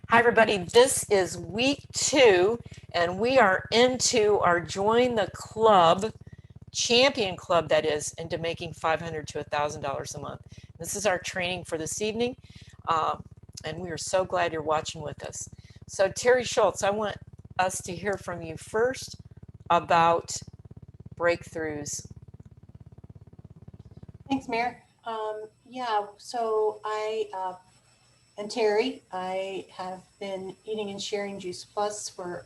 Hi, everybody. This is week 2, and we are into our Join the Club, Champion Club, that is, into making $500 to $1,000 a month. This is our training for this evening, and we are so glad you're watching with us. So, Terry Schultz, I want us to hear from you first about breakthroughs. Thanks, Mayor. So and Terry, I have been eating and sharing Juice Plus for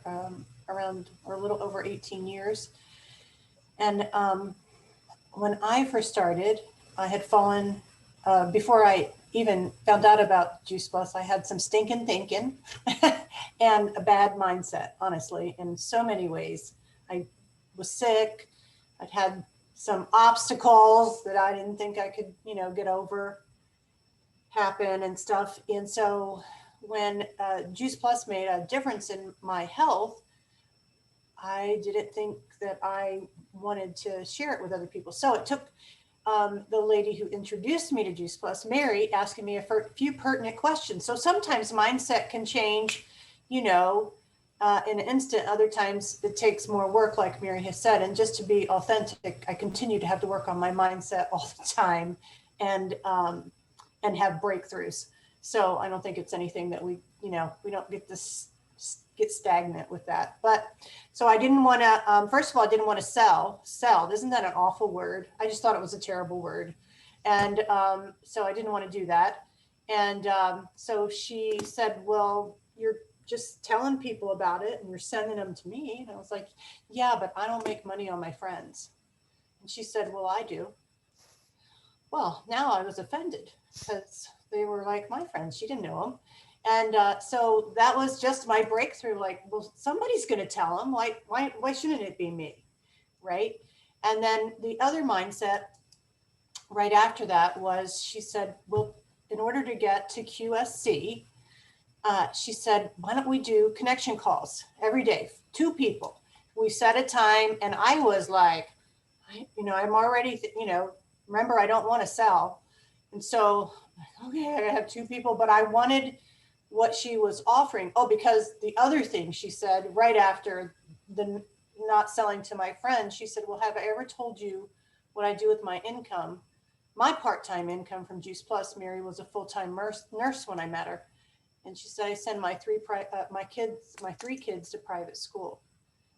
around or a little over 18 years. And when I first started, I had fallen, before I even found out about Juice Plus, I had some stinking thinking and a bad mindset, honestly, in so many ways. I was sick. I'd had some obstacles that I didn't think I could, get over happen and stuff. And so when Juice Plus made a difference in my health, I didn't think that I wanted to share it with other people. So it took the lady who introduced me to Juice Plus, Mary, asking me a few pertinent questions. So sometimes mindset can change, in an instant. Other times it takes more work, like Mary has said. And just to be authentic, I continue to have to work on my mindset all the time and have breakthroughs. So I don't think it's anything that we don't get stagnant with that. But so I didn't want to, first of all, I didn't want to sell. Isn't that an awful word? I just thought it was a terrible word. And so I didn't want to do that. And so she said, well, you're just telling people about it and you're sending them to me. And I was like, yeah, but I don't make money on my friends. And she said, well, I do. Well, now I was offended because they were like my friends. She didn't know them. And so that was just my breakthrough. Like, well, somebody's going to tell them. Why shouldn't it be me? Right. And then the other mindset right after that was she said, well, in order to get to QSC, she said, why don't we do connection calls every day? 2 people. We set a time. And I was like, I'm already, remember, I don't want to sell. And so, okay, I have 2 people, but I wanted what she was offering. Oh, because the other thing she said right after the not selling to my friend, she said, well, have I ever told you what I do with my income? My part-time income from Juice Plus, Mary was a full-time nurse when I met her. And she said, I send my 3 kids to private school.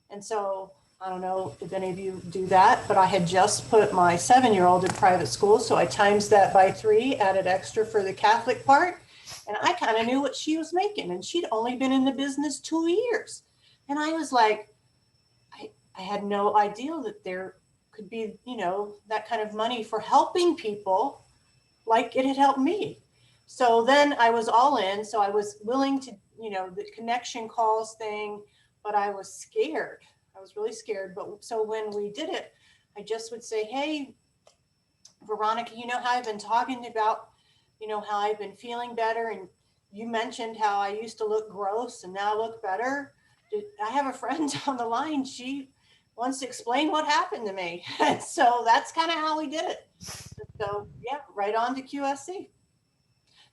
And so I don't know if any of you do that, but I had just put my 7-year-old in private school. So I times that by 3, added extra for the Catholic part. And I kind of knew what she was making. And she'd only been in the business 2 years. And I was like, I had no idea that there could be, that kind of money for helping people like it had helped me. So then I was all in. So I was willing to, the connection calls thing, but I was scared. I was really scared. But so when we did it, I just would say, hey, Veronica, how I've been talking about, how I've been feeling better. And you mentioned how I used to look gross and now I look better. I have a friend on the line. She wants to explain what happened to me. So that's kind of how we did it. So yeah, right on to QSC.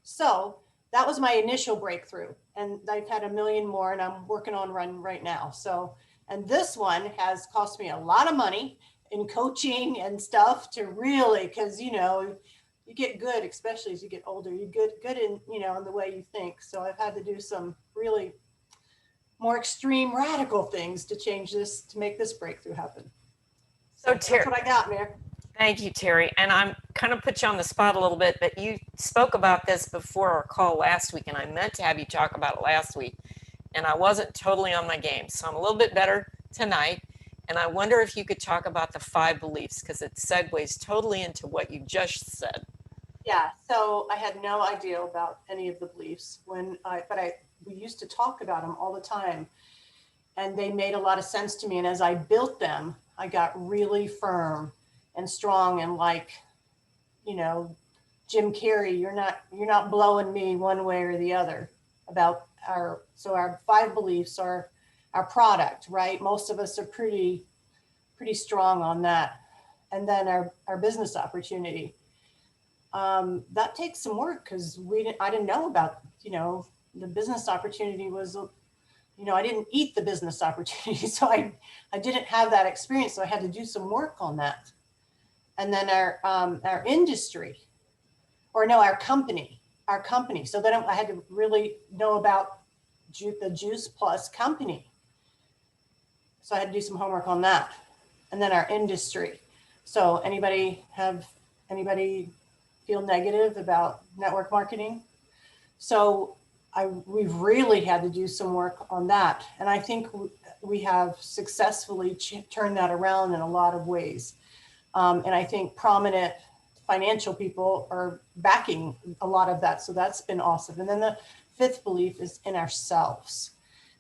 So that was my initial breakthrough. And I've had a million more and I'm working on one right now. So, and this one has cost me a lot of money in coaching and stuff to really, because, you get good, especially as you get older, you get good in, in the way you think. So I've had to do some really more extreme radical things to change this, to make this breakthrough happen. So that's what I got, Mayor. Thank you, Terry. And I'm kind of put you on the spot a little bit, but you spoke about this before our call last week, and I meant to have you talk about it last week, and I wasn't totally on my game. So I'm a little bit better tonight. And I wonder if you could talk about the 5 beliefs, because it segues totally into what you just said. Yeah, so I had no idea about any of the beliefs we used to talk about them all the time, and they made a lot of sense to me. And as I built them, I got really firm and strong, and like, Jim Carrey, you're not blowing me one way or the other about our 5 beliefs are our product, right? Most of us are pretty strong on that. And then our business opportunity. That takes some work because I didn't know about, the business opportunity was, I didn't eat the business opportunity. So I didn't have that experience. So I had to do some work on that. And then our industry, or no, our company. So then I had to really know about the Juice Plus company. So I had to do some homework on that. And then our industry. So anybody feel negative about network marketing? So we've really had to do some work on that. And I think we have successfully turned that around in a lot of ways. And I think prominent financial people are backing a lot of that. So that's been awesome. And then the fifth belief is in ourselves,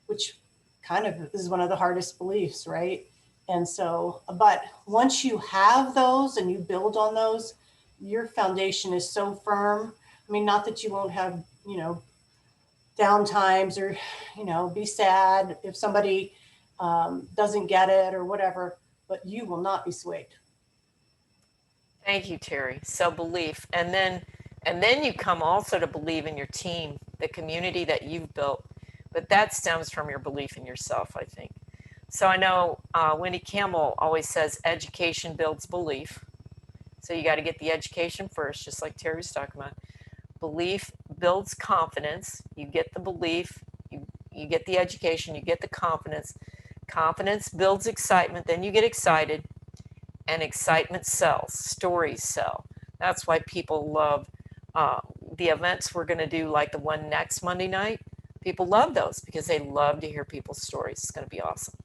which kind of is one of the hardest beliefs, right? And so, but once you have those and you build on those, your foundation is so firm. I mean, not that you won't have, down times or, be sad if somebody doesn't get it or whatever, but you will not be swayed. Thank you, Terry. So belief, and then you come also to believe in your team, the community that you've built, but that stems from your belief in yourself, I think. So I know Wendy Campbell always says education builds belief. So you got to get the education first, just like Terry was talking about. Belief builds confidence. You get the belief, you get the education, you get the confidence. Confidence builds excitement, then you get excited, and excitement sells, stories sell. That's why people love the events we're going to do, like the one next Monday night. People love those because they love to hear people's stories. It's going to be awesome.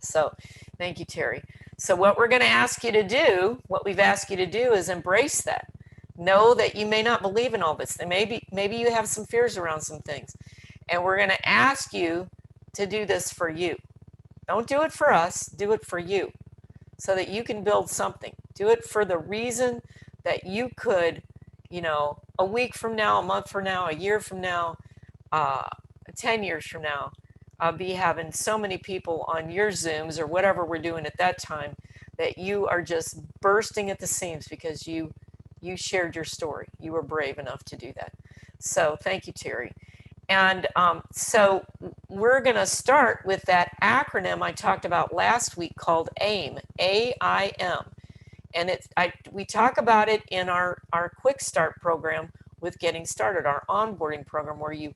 So thank you, Terry. So what we're going to ask you to do, what we've asked you to do is embrace that. Know that you may not believe in all this. Maybe you have some fears around some things. And we're going to ask you to do this for you. Don't do it for us, do it for you so that you can build something. Do it for the reason that you could, a week from now, a month from now, a year from now, 10 years from now, be having so many people on your Zooms or whatever we're doing at that time that you are just bursting at the seams because you shared your story. You were brave enough to do that. So thank you, Terry. And so we're going to start with that acronym I talked about last week called AIM, A-I-M. And we talk about it in our Quick Start program with Getting Started, our onboarding program, where you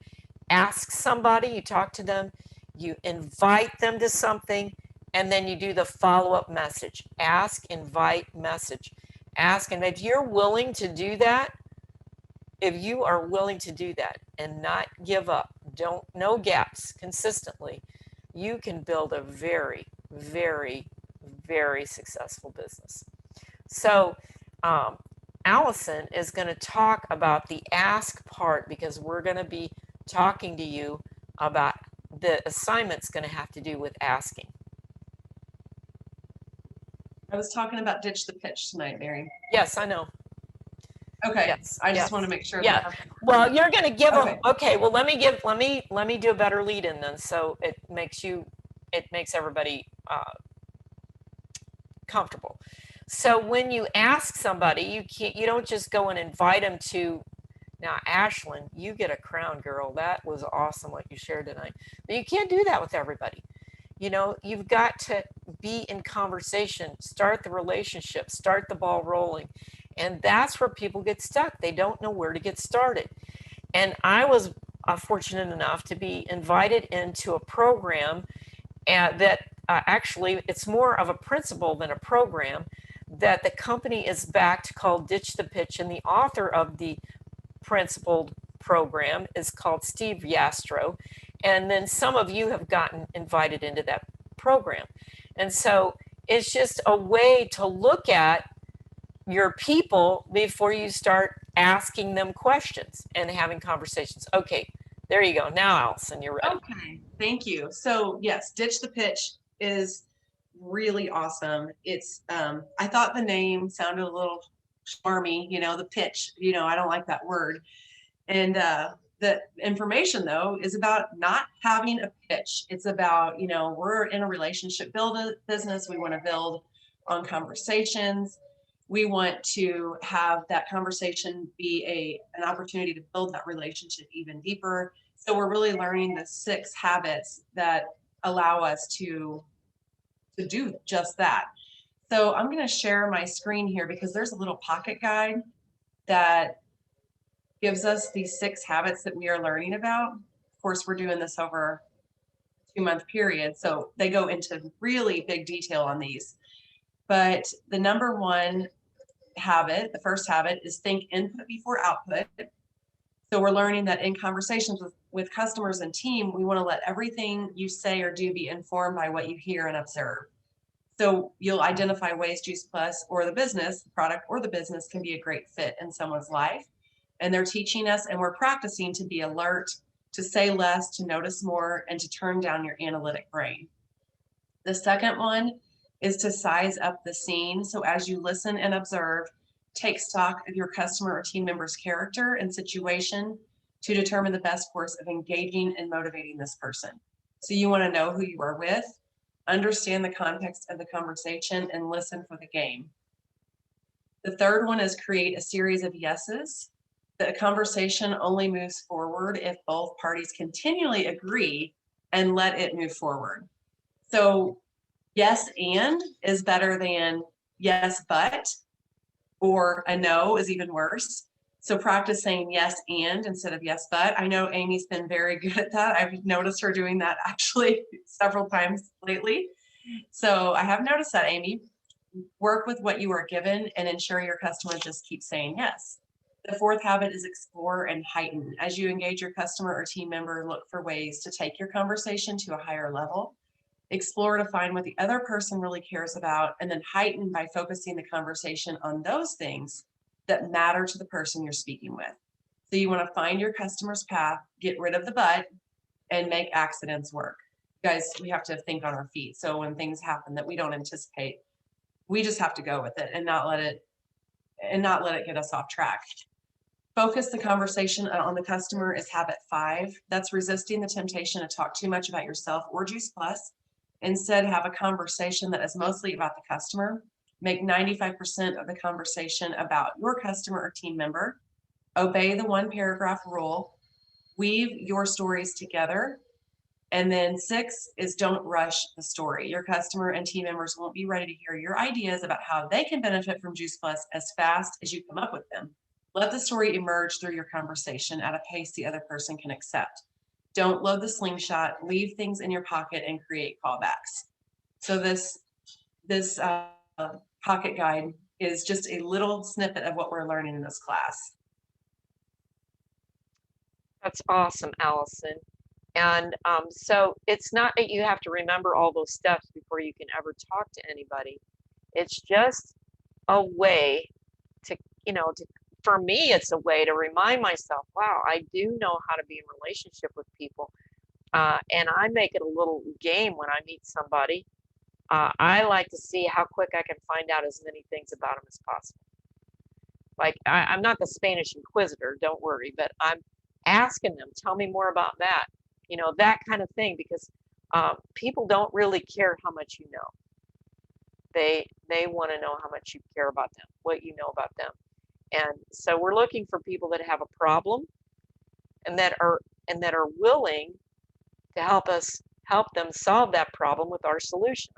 ask somebody, you talk to them, you invite them to something, and then you do the follow-up message. Ask, invite, message. Ask, and if you're willing to do that, if you are willing to do that and not give up, no gaps, consistently, you can build a very, very, very successful business. So Allison is going to talk about the ask part because we're going to be talking to you about the assignment's going to have to do with asking. I was talking about ditch the pitch tonight, Mary. Yes, I know. Okay. Yes, I just yes. want to make sure. Yeah. Well, you're going to give Okay. them. Okay. Well, let me do a better lead in then, so it makes everybody comfortable. So when you ask somebody, you don't just go and invite them to. Now, Ashlyn, you get a crown, girl. That was awesome what you shared tonight. But you can't do that with everybody. You've got to be in conversation, start the relationship, start the ball rolling. And that's where people get stuck. They don't know where to get started. And I was fortunate enough to be invited into a program that actually it's more of a principle than a program that the company is backed called Ditch the Pitch. And the author of the principled program is called Steve Yastro. And then some of you have gotten invited into that program. And so it's just a way to look at your people before you start asking them questions and having conversations. Okay, there you go. Now, Allison, you're ready. Okay, thank you. So yes, Ditch the Pitch is really awesome. It's, I thought the name sounded a little charmy, the pitch, I don't like that word. And the information though is about not having a pitch. It's about, we're in a relationship build business. We want to build on conversations. We want to have that conversation be an opportunity to build that relationship even deeper. So we're really learning the 6 habits that allow us to do just that. So I'm going to share my screen here because there's a little pocket guide that gives us these 6 habits that we are learning about. Of course, we're doing this over a 2-month period, so they go into really big detail on these. But the number 1 habit, the first habit, is think input before output. So we're learning that in conversations with customers and team, we want to let everything you say or do be informed by what you hear and observe. So you'll identify ways Juice Plus or the business, the product or the business, can be a great fit in someone's life. And they're teaching us and we're practicing to be alert, to say less, to notice more, and to turn down your analytic brain. The second one is to size up the scene. So as you listen and observe, take stock of your customer or team member's character and situation to determine the best course of engaging and motivating this person. So you want to know who you are with, understand the context of the conversation, and listen for the game. The third one is create a series of yeses. The conversation only moves forward if both parties continually agree and let it move forward. So yes and is better than yes but, or a no is even worse. So practice saying yes and instead of yes but. I know Amy's been very good at that. I've noticed her doing that actually several times lately. So I have noticed that, Amy. Work with what you are given and ensure your customer just keeps saying yes. The fourth habit is explore and heighten. As you engage your customer or team member, look for ways to take your conversation to a higher level. Explore to find what the other person really cares about, and then heighten by focusing the conversation on those things that matter to the person you're speaking with. So you want to find your customer's path, get rid of the but, and make accidents work. Guys, we have to think on our feet. So when things happen that we don't anticipate, we just have to go with it and not let it get us off track. Focus the conversation on the customer is habit 5. That's resisting the temptation to talk too much about yourself or Juice Plus. Instead, have a conversation that is mostly about the customer. Make 95% of the conversation about your customer or team member. Obey the 1 paragraph rule. Weave your stories together. And then 6 is don't rush the story. Your customer and team members won't be ready to hear your ideas about how they can benefit from Juice Plus as fast as you come up with them. Let the story emerge through your conversation at a pace the other person can accept. Don't load the slingshot, leave things in your pocket and create callbacks. So this pocket guide is just a little snippet of what we're learning in this class. That's awesome, Allison. And so it's not that you have to remember all those steps before you can ever talk to anybody. It's just a way to, for me, it's a way to remind myself, wow, I do know how to be in relationship with people. And I make it a little game when I meet somebody. I like to see how quick I can find out as many things about them as possible. Like, I'm not the Spanish Inquisitor, don't worry, but I'm asking them, tell me more about that. That kind of thing, because people don't really care how much you know. They want to know how much you care about them, what you know about them. And so we're looking for people that have a problem and that are willing to help them solve that problem with our solution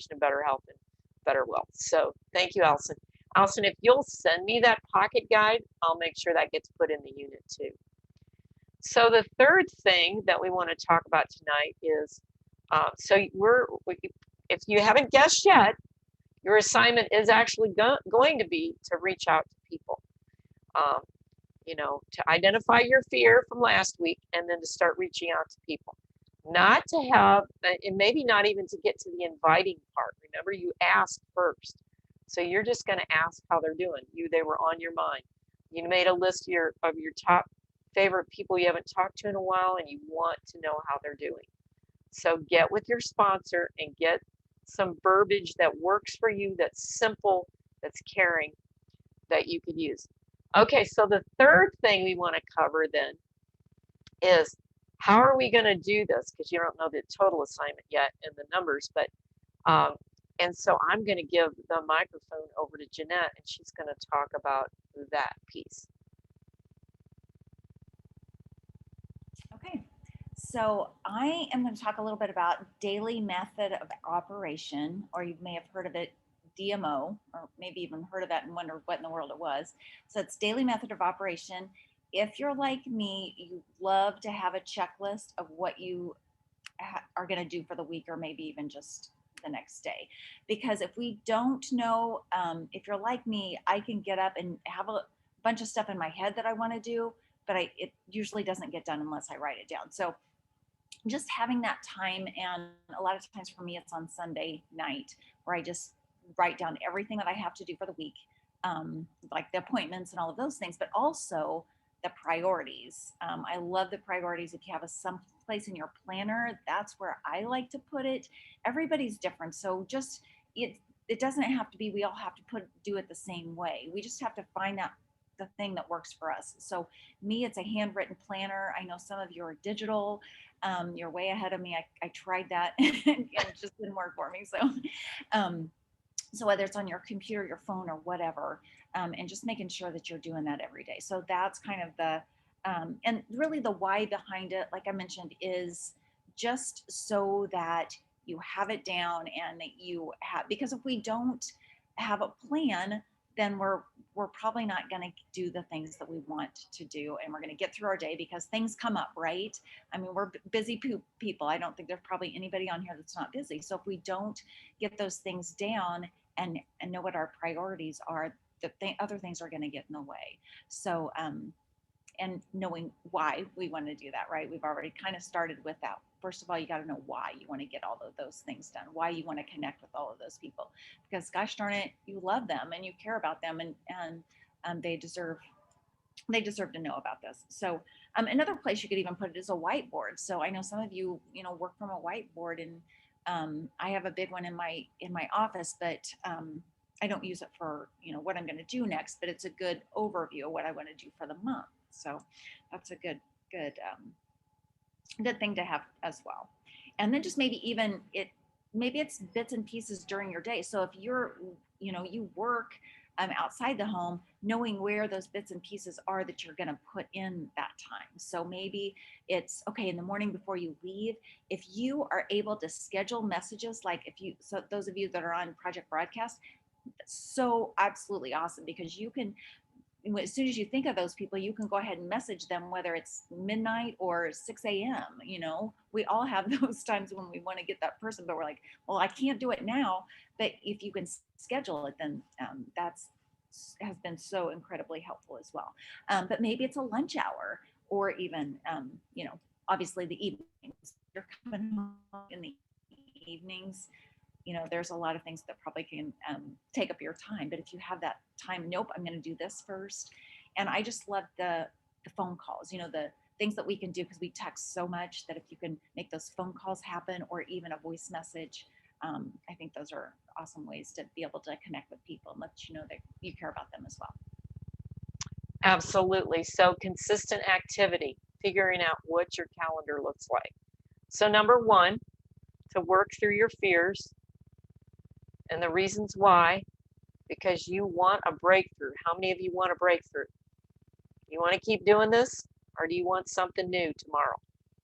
to better health and better wealth. So thank you, Allison. Allison, if you'll send me that pocket guide, I'll make sure that gets put in the unit too. So the third thing that we want to talk about tonight is, if you haven't guessed yet, your assignment is actually going to be to reach out to people, to identify your fear from last week and then to start reaching out to people. Not to have, and maybe not even to get to the inviting part. Remember, you asked first. So you're just going to ask how they're doing. They were on your mind. You made a list of your top favorite people you haven't talked to in a while, and you want to know how they're doing. So get with your sponsor and get some verbiage that works for you, that's simple, that's caring, that you could use. Okay, so the third thing we want to cover then is, how are we going to do this? Because you don't know the total assignment yet and the numbers, but And so I'm going to give the microphone over to Jeanette, and she's going to talk about that piece. Okay, so I am going to talk a little bit about daily method of operation, or you may have heard of it, DMO, or maybe even heard of that and wondered what in the world it was. So it's daily method of operation. If you're like me, you love to have a checklist of what you are going to do for the week, or maybe even just the next day. Because if we don't know, if you're like me, I can get up and have a bunch of stuff in my head that I want to do, but it usually doesn't get done unless I write it down. So just having that time, and a lot of times for me, it's on Sunday night where I just write down everything that I have to do for the week, like the appointments and all of those things, but also the priorities. I love the priorities. If you have some place in your planner, that's where I like to put it. Everybody's different, so just it doesn't have to be. We all have to do it the same way. We just have to find out the thing that works for us. So me, it's a handwritten planner. I know some of you are digital. You're way ahead of me. I tried that and it just didn't work for me. So whether it's on your computer, your phone, or whatever, and just making sure that you're doing that every day. So that's kind of the, and really the why behind it, like I mentioned, is just so that you have it down and that you have, because if we don't have a plan, then we're probably not going to do the things that we want to do, and we're going to get through our day because things come up, right? I mean, we're busy people. I don't think there's probably anybody on here that's not busy. So if we don't get those things down and know what our priorities are, other things are going to get in the way. So and knowing why we want to do that, right? We've already kind of started with that. First of all, you got to know why you want to get all of those things done, why you want to connect with all of those people, because gosh darn it, you love them and you care about them, and they deserve to know about this. So another place you could even put it is a whiteboard. So I know some of you, work from a whiteboard, and I have a big one in my office, but I don't use it for, what I'm going to do next, but it's a good overview of what I want to do for the month. So that's a good thing to have as well. And then just maybe it's bits and pieces during your day. So if you're, you work outside the home, knowing where those bits and pieces are that you're going to put in that time. So maybe it's okay in the morning before you leave, if you are able to schedule messages, so those of you that are on Project Broadcast, so absolutely awesome, because you can, as soon as you think of those people, you can go ahead and message them, whether it's midnight or 6 a.m. We all have those times when we want to get that person, but we're like, well, I can't do it now. But if you can schedule it, then has been so incredibly helpful as well. But maybe it's a lunch hour, or even, obviously the evenings. You're coming home in the evenings. There's a lot of things that probably can take up your time. But if you have that time, nope, I'm going to do this first. And I just love the phone calls, the things that we can do, because we text so much, that if you can make those phone calls happen, or even a voice message, I think those are awesome ways to be able to connect with people and let you know that you care about them as well. Absolutely. So consistent activity, figuring out what your calendar looks like. So number one, to work through your fears and the reasons why, because you want a breakthrough. How many of you want a breakthrough? You want to keep doing this, or do you want something new tomorrow,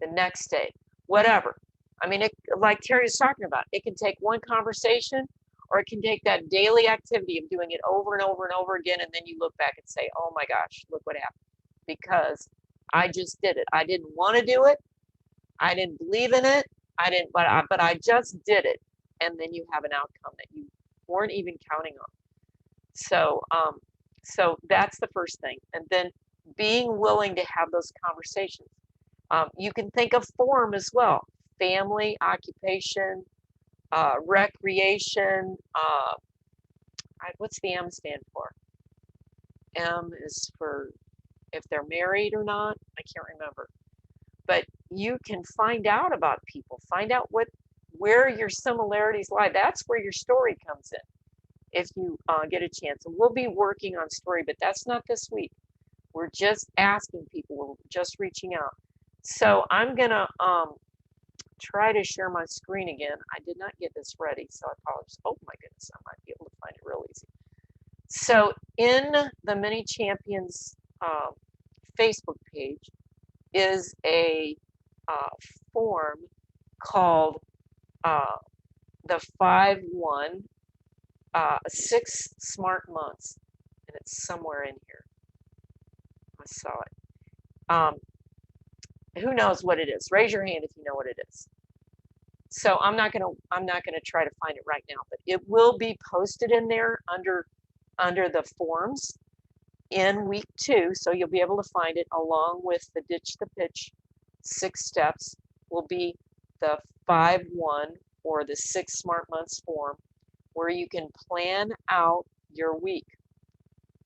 the next day, whatever? I mean, like Terry was talking about, it can take one conversation, or it can take that daily activity of doing it over and over and over again, and then you look back and say, oh my gosh, look what happened, because I just did it. I didn't want to do it. I didn't believe in it. But I just did it. And then you have an outcome that you weren't even counting on. So that's the first thing. And then being willing to have those conversations. You can think of form as well: family, occupation, recreation. What's the M stand for? M is for if they're married or not. I can't remember. But you can find out about people. Find out where your similarities lie. That's where your story comes in, if you get a chance. And we'll be working on story, but that's not this week. We're just asking people. We're just reaching out. So I'm gonna try to share my screen again. I did not get this ready, so I apologize. Oh my goodness, I might be able to find it real easy. So in the Mini Champions Facebook page is a form called the 5-1 6 smart months, and it's somewhere in here. I saw it. Who knows what it is? Raise your hand if you know what it is. So I'm not gonna try to find it right now, but it will be posted in there under the forms in week 2. So you'll be able to find it along with the Ditch the Pitch 6 steps will be the 5-1 or the 6 smart months form, where you can plan out your week.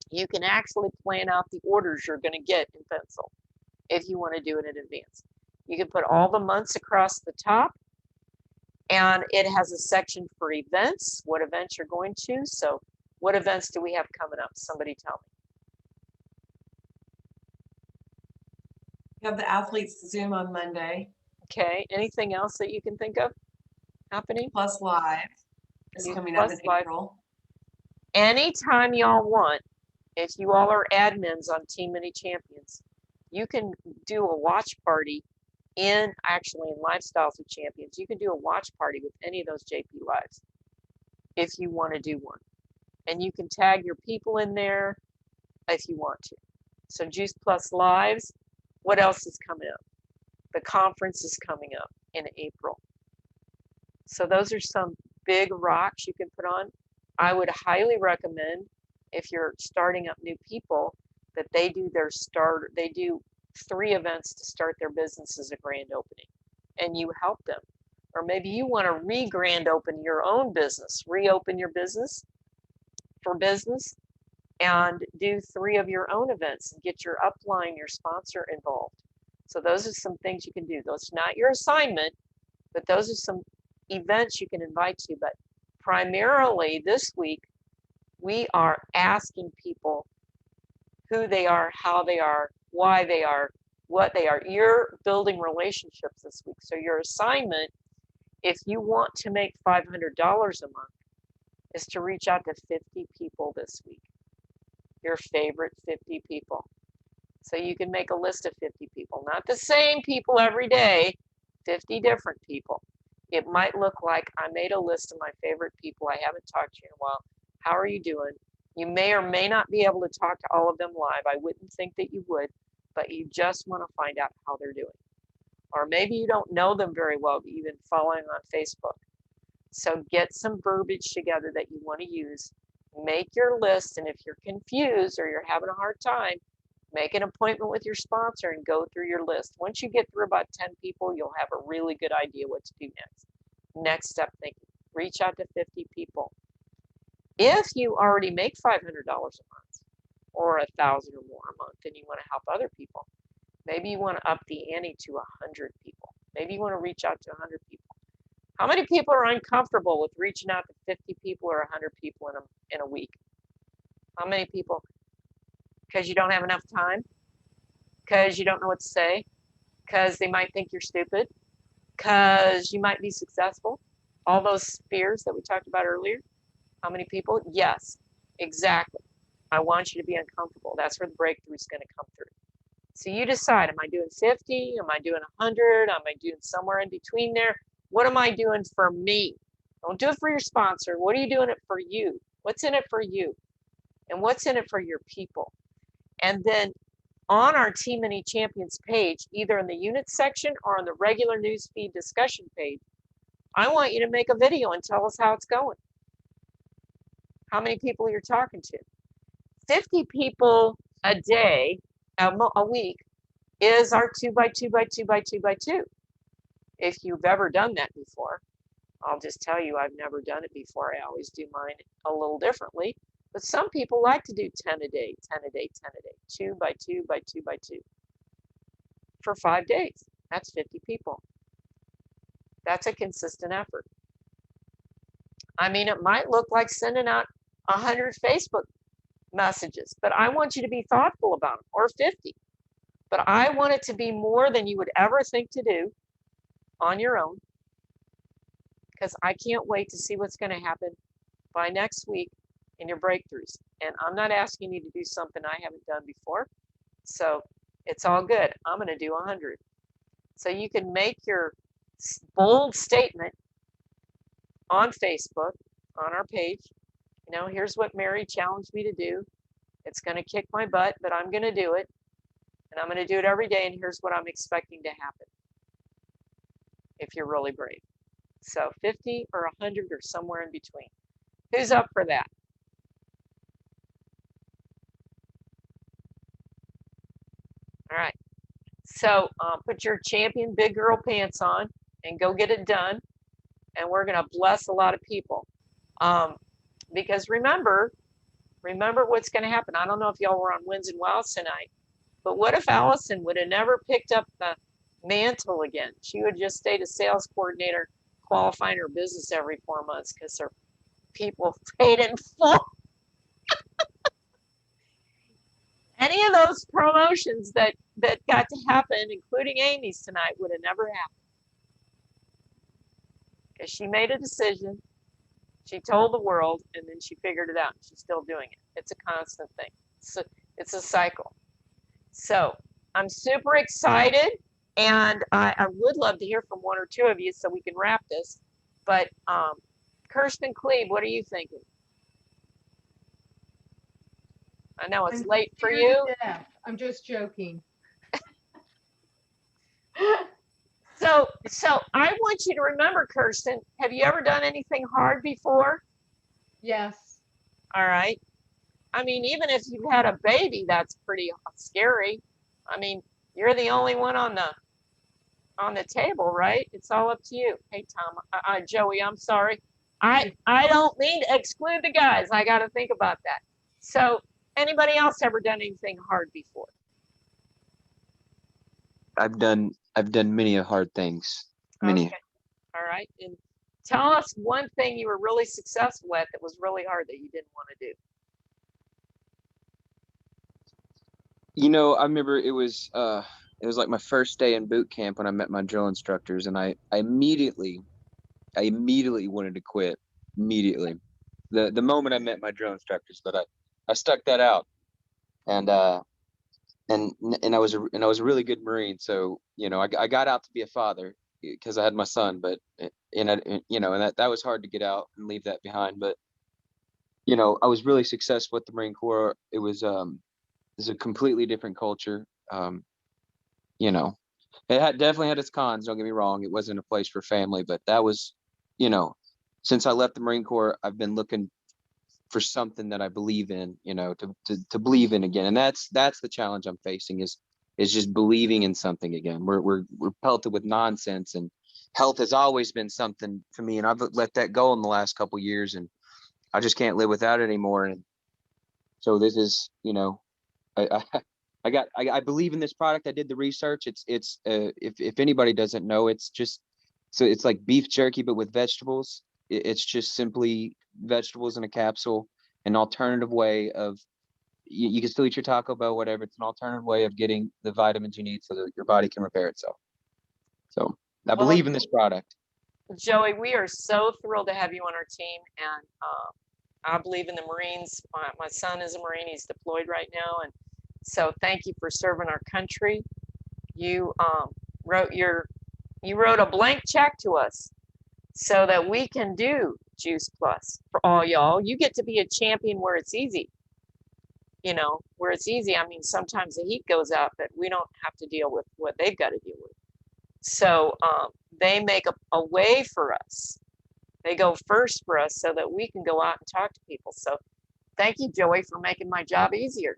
You can actually plan out the orders you're going to get in pencil if you want to do it in advance. You can put all the months across the top, and it has a section for events, what events you're going to. So what events do we have coming up? Somebody tell me. We have the athletes Zoom on Monday, Okay, anything else that you can think of happening? plus live is You- coming up in Plus Live. April. Anytime y'all want, if you all are admins on Team Mini Champions, you can do a watch party actually in Lifestyles with Champions. You can do a watch party with any of those JP Lives if you want to do one. And you can tag your people in there if you want to. So Juice Plus Lives, what else is coming up? The conference is coming up in April. So those are some big rocks you can put on. I would highly recommend, if you're starting up new people, that they do they do 3 events to start their business as a grand opening, and you help them. Or maybe you want to re-grand open your own business, reopen your business for business, and do 3 of your own events and get your upline, your sponsor involved. So those are some things you can do. Those are not your assignment, but those are some events you can invite to. But primarily this week, we are asking people who they are, how they are, why they are, what they are. You're building relationships this week. So your assignment, if you want to make $500 a month, is to reach out to 50 people this week. Your favorite 50 people. So you can make a list of 50 people, not the same people every day, 50 different people. It might look like I made a list of my favorite people I haven't talked to in a while. How are you doing? You may or may not be able to talk to all of them live. I wouldn't think that you would, but you just want to find out how they're doing. Or maybe you don't know them very well, but you've been following on Facebook. So get some verbiage together that you want to use. Make your list, and if you're confused or you're having a hard time, make an appointment with your sponsor and go through your list. Once you get through about 10 people, you'll have a really good idea what to do next. Next step thinking, reach out to 50 people. If you already make $500 a month or $1,000 or more a month and you want to help other people, maybe you want to up the ante to 100 people. Maybe you want to reach out to 100 people. How many people are uncomfortable with reaching out to 50 people or 100 people in a week? How many people? Because you don't have enough time? Because you don't know what to say? Because they might think you're stupid? Because you might be successful? All those fears that we talked about earlier? How many people? Yes, exactly. I want you to be uncomfortable. That's where the breakthrough is going to come through. So you decide, am I doing 50? Am I doing 100? Am I doing somewhere in between there? What am I doing for me? Don't do it for your sponsor. What are you doing it for you? What's in it for you? And what's in it for your people? And then on our Team Mini Champions page, either in the unit section or on the regular newsfeed discussion page, I want you to make a video and tell us how it's going. How many people you're talking to. 50 people a day, a week, is our 2x2x2x2x2. If you've ever done that before, I'll just tell you, I've never done it before. I always do mine a little differently. But some people like to do 10 a day, 10 a day, 10 a day, 2x2x2x2 for 5 days. That's 50 people. That's a consistent effort. I mean, it might look like sending out 100 Facebook messages, but I want you to be thoughtful about them, or 50. But I want it to be more than you would ever think to do on your own, because I can't wait to see what's going to happen by next week in your breakthroughs. And I'm not asking you to do something I haven't done before. So it's all good. I'm going to do 100. So you can make your bold statement on Facebook, on our page. You know, here's what Mary challenged me to do. It's going to kick my butt, but I'm going to do it. And I'm going to do it every day. And here's what I'm expecting to happen if you're really brave. So 50 or 100 or somewhere in between. Who's up for that? All right. So put your champion big girl pants on and go get it done. And we're going to bless a lot of people. Because remember what's going to happen. I don't know if y'all were on Wins and Wows tonight, but what if Allison would have never picked up the mantle again? She would just stayed a sales coordinator, qualifying her business every 4 months because her people paid in full. Any of those promotions that got to happen, including Amy's tonight, would have never happened. Because she made a decision, she told the world, and then she figured it out. She's still doing it. It's a constant thing. It's a cycle. So I'm super excited, and I would love to hear from one or two of you so we can wrap this. But Kirsten Klebe, what are you thinking? I know it's late for you. I'm just joking. So I want you to remember, Kirsten, have you ever done anything hard before? Yes. All right. I mean, even if you've had a baby, that's pretty scary. I mean, you're the only one on the table, right? It's all up to you. Hey, Tom, Joey, I'm sorry. I don't mean to exclude the guys. I got to think about that. So anybody else ever done anything hard before? I've done many hard things. Many. Okay. All right. And tell us one thing you were really successful at that was really hard that you didn't want to do. You know, I remember it was like my first day in boot camp when I met my drill instructors, and I immediately wanted to quit. Immediately. The moment I met my drill instructors, but I stuck that out. And I was a really good Marine, so you know I got out to be a father because I had my son, but and that was hard to get out and leave that behind. But you know, I was really successful at the Marine Corps. It was a completely different culture. You know, it definitely had its cons. Don't get me wrong; it wasn't a place for family, but that was, you know, since I left the Marine Corps, I've been looking for something that I believe in, you know, to believe in again. And that's the challenge I'm facing is just believing in something again. We're pelted with nonsense, and health has always been something for me. And I've let that go in the last couple of years, and I just can't live without it anymore. And so this is, you know, I believe in this product. I did the research. It's if anybody doesn't know, it's like beef jerky, but with vegetables. It's just simply vegetables in a capsule, an alternative way of, you can still eat your Taco Bell, whatever. It's an alternative way of getting the vitamins you need so that your body can repair itself. So I believe in this product. Joey, we are so thrilled to have you on our team, and I believe in the Marines. My son is a Marine. He's deployed right now, and so thank you for serving our country. You wrote a blank check to us so that we can do Juice Plus for all y'all. You get to be a champion where it's easy. You know, where it's easy. I mean, sometimes the heat goes out, but we don't have to deal with what they've got to deal with. So they make a way for us. They go first for us so that we can go out and talk to people. So thank you, Joey, for making my job easier.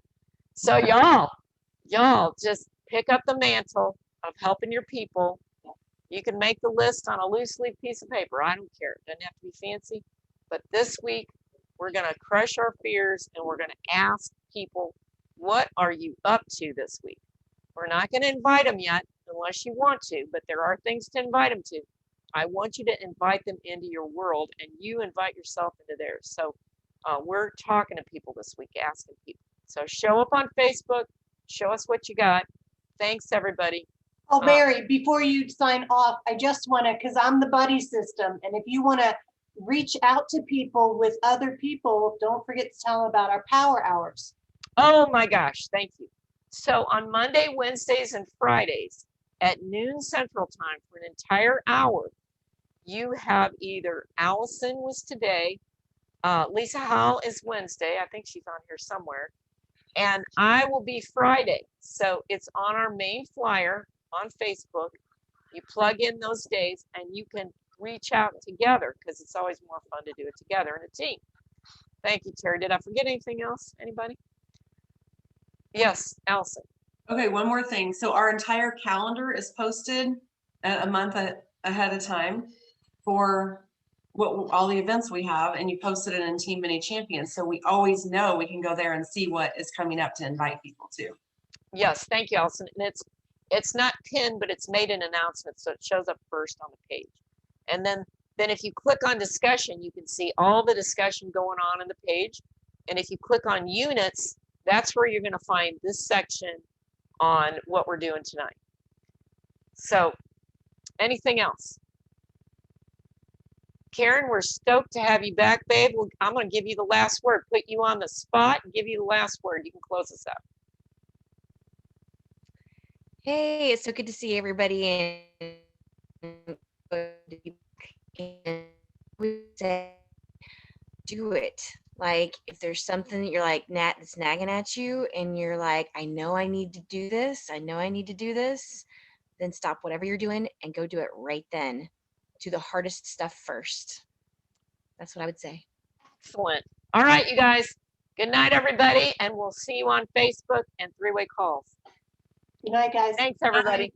So y'all just pick up the mantle of helping your people. You can make the list on a loose leaf piece of paper. I don't care. It doesn't have to be fancy. But this week, we're going to crush our fears, and we're going to ask people, what are you up to this week? We're not going to invite them yet unless you want to, but there are things to invite them to. I want you to invite them into your world, and you invite yourself into theirs. So we're talking to people this week, asking people. So show up on Facebook. Show us what you got. Thanks, everybody. Oh, Mary, before you sign off, I just want to, because I'm the buddy system, and if you want to reach out to people with other people, don't forget to tell them about our power hours. Oh my gosh, thank you. So on Monday, Wednesdays, and Fridays at noon Central Time for an entire hour, you have either Allison was today, Lisa Howell is Wednesday. I think she's on here somewhere. And I will be Friday. So it's on our main flyer on Facebook. You plug in those days and you can reach out together because it's always more fun to do it together in a team. Thank you, Terry. Did I forget anything else? Anybody? Yes, Allison. Okay, one more thing. So our entire calendar is posted a month ahead of time for what all the events we have, and you posted it in Team Mini Champions. So we always know we can go there and see what is coming up to invite people to. Yes, thank you, Allison. And it's not pinned, but it's made an announcement, so it shows up first on the page. And then if you click on discussion, you can see all the discussion going on in the page. And if you click on units, that's where you're going to find this section on what we're doing tonight. So anything else? Karen, we're stoked to have you back, babe. I'm going to give you the last word, put you on the spot and give you the last word. You can close us out. Hey, it's so good to see everybody. And we say, do it. Like, if there's something that you're like, that's nagging at you, and you're like, I know I need to do this. I know I need to do this. Then stop whatever you're doing and go do it right then. Do the hardest stuff first. That's what I would say. Excellent. All right, you guys. Good night, everybody. And we'll see you on Facebook and three-way calls. Good night, guys. Thanks, everybody.